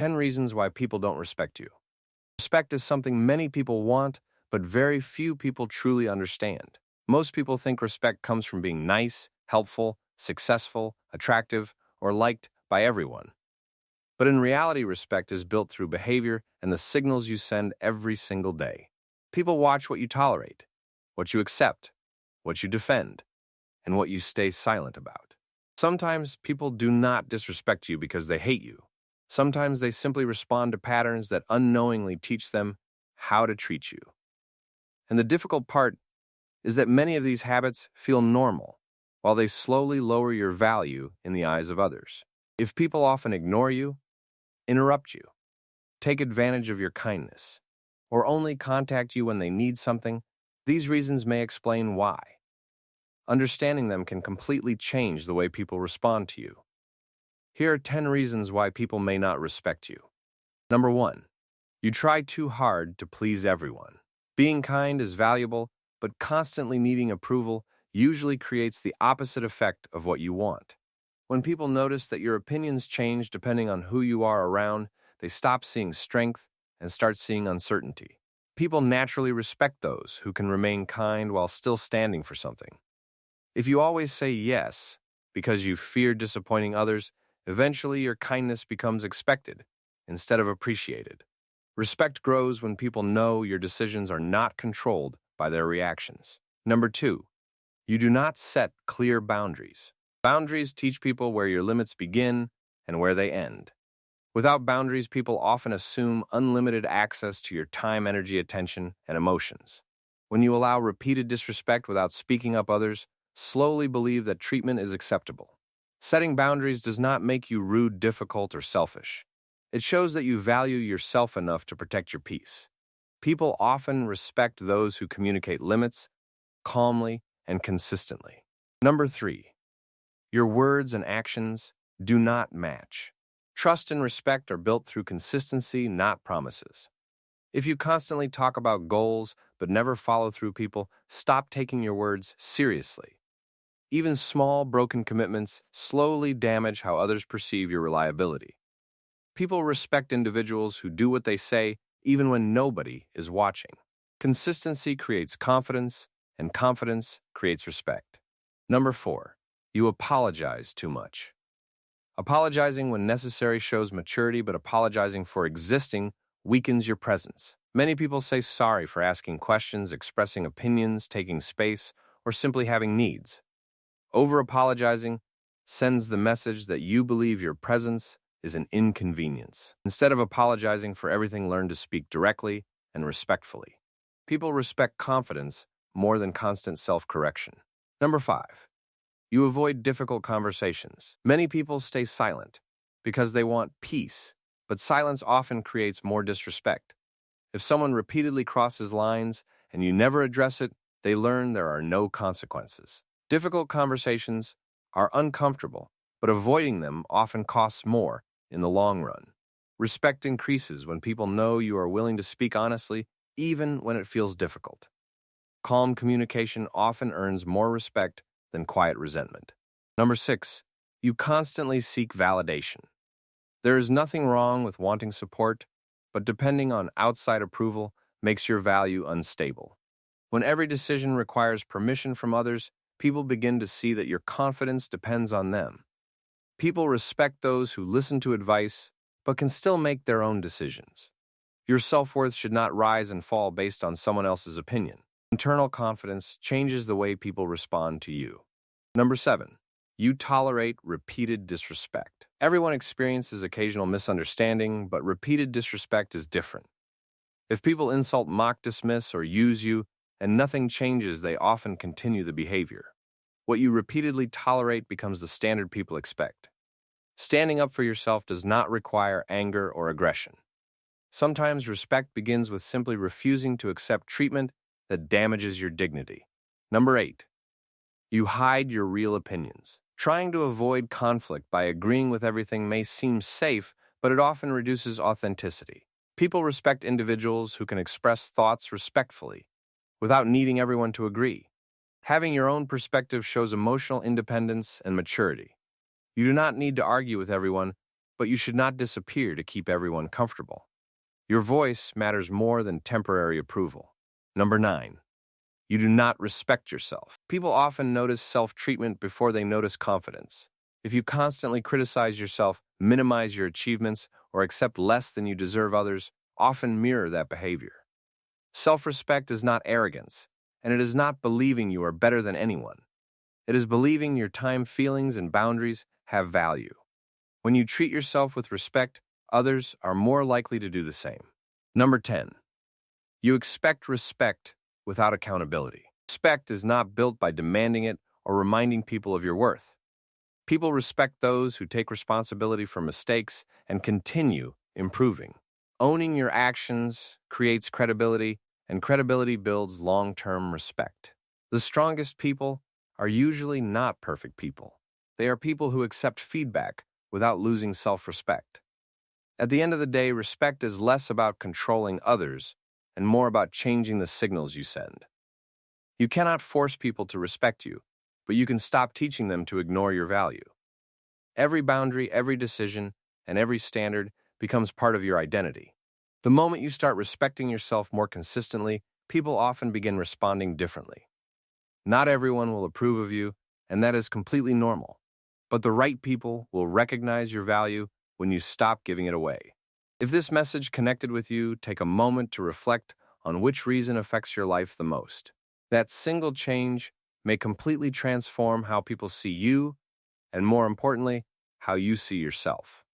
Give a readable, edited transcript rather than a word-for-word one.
10 reasons why people don't respect you. Respect is something many people want, but very few people truly understand. Most people think respect comes from being nice, helpful, successful, attractive, or liked by everyone. But in reality, respect is built through behavior and the signals you send every single day. People watch what you tolerate, what you accept, what you defend, and what you stay silent about. Sometimes people do not disrespect you because they hate you. Sometimes they simply respond to patterns that unknowingly teach them how to treat you. And the difficult part is that many of these habits feel normal, while they slowly lower your value in the eyes of others. If people often ignore you, interrupt you, take advantage of your kindness, or only contact you when they need something, these reasons may explain why. Understanding them can completely change the way people respond to you. Here are 10 reasons why people may not respect you. Number 1. You try too hard to please everyone. Being kind is valuable, but constantly needing approval usually creates the opposite effect of what you want. When people notice that your opinions change depending on who you are around, they stop seeing strength and start seeing uncertainty. People naturally respect those who can remain kind while still standing for something. If you always say yes because you fear disappointing others, eventually your kindness becomes expected instead of appreciated. Respect grows when people know your decisions are not controlled by their reactions. Number 2, you do not set clear boundaries. Boundaries teach people where your limits begin and where they end. Without boundaries, people often assume unlimited access to your time, energy, attention, and emotions. When you allow repeated disrespect without speaking up, others slowly believe that treatment is acceptable. Setting boundaries does not make you rude, difficult, or selfish. It shows that you value yourself enough to protect your peace. People often respect those who communicate limits calmly and consistently. Number 3, your words and actions do not match. Trust and respect are built through consistency, not promises. If you constantly talk about goals but never follow through, people stop taking your words seriously. Even small, broken commitments slowly damage how others perceive your reliability. People respect individuals who do what they say even when nobody is watching. Consistency creates confidence, and confidence creates respect. Number 4, you apologize too much. Apologizing when necessary shows maturity, but apologizing for existing weakens your presence. Many people say sorry for asking questions, expressing opinions, taking space, or simply having needs. Over-apologizing sends the message that you believe your presence is an inconvenience. Instead of apologizing for everything, learn to speak directly and respectfully. People respect confidence more than constant self-correction. Number 5, you avoid difficult conversations. Many people stay silent because they want peace, but silence often creates more disrespect. If someone repeatedly crosses lines and you never address it, they learn there are no consequences. Difficult conversations are uncomfortable, but avoiding them often costs more in the long run. Respect increases when people know you are willing to speak honestly, even when it feels difficult. Calm communication often earns more respect than quiet resentment. Number 6, you constantly seek validation. There is nothing wrong with wanting support, but depending on outside approval makes your value unstable. When every decision requires permission from others, people begin to see that your confidence depends on them. People respect those who listen to advice, but can still make their own decisions. Your self-worth should not rise and fall based on someone else's opinion. Internal confidence changes the way people respond to you. Number 7, you tolerate repeated disrespect. Everyone experiences occasional misunderstanding, but repeated disrespect is different. If people insult, mock, dismiss, or use you, and nothing changes, they often continue the behavior. What you repeatedly tolerate becomes the standard people expect. Standing up for yourself does not require anger or aggression. Sometimes respect begins with simply refusing to accept treatment that damages your dignity. Number 8, you hide your real opinions. Trying to avoid conflict by agreeing with everything may seem safe, but it often reduces authenticity. People respect individuals who can express thoughts respectfully, without needing everyone to agree. Having your own perspective shows emotional independence and maturity. You do not need to argue with everyone, but you should not disappear to keep everyone comfortable. Your voice matters more than temporary approval. Number 9. You do not respect yourself. People often notice self-treatment before they notice confidence. If you constantly criticize yourself, minimize your achievements, or accept less than you deserve, others often mirror that behavior. Self-respect is not arrogance, and it is not believing you are better than anyone. It is believing your time, feelings, and boundaries have value. When you treat yourself with respect, others are more likely to do the same. Number 10. You expect respect without accountability. Respect is not built by demanding it or reminding people of your worth. People respect those who take responsibility for mistakes and continue improving. Owning your actions creates credibility, and credibility builds long-term respect. The strongest people are usually not perfect people. They are people who accept feedback without losing self-respect. At the end of the day, respect is less about controlling others and more about changing the signals you send. You cannot force people to respect you, but you can stop teaching them to ignore your value. Every boundary, every decision, and every standard becomes part of your identity. The moment you start respecting yourself more consistently, people often begin responding differently. Not everyone will approve of you, and that is completely normal. But the right people will recognize your value when you stop giving it away. If this message connected with you, take a moment to reflect on which reason affects your life the most. That single change may completely transform how people see you, and more importantly, how you see yourself.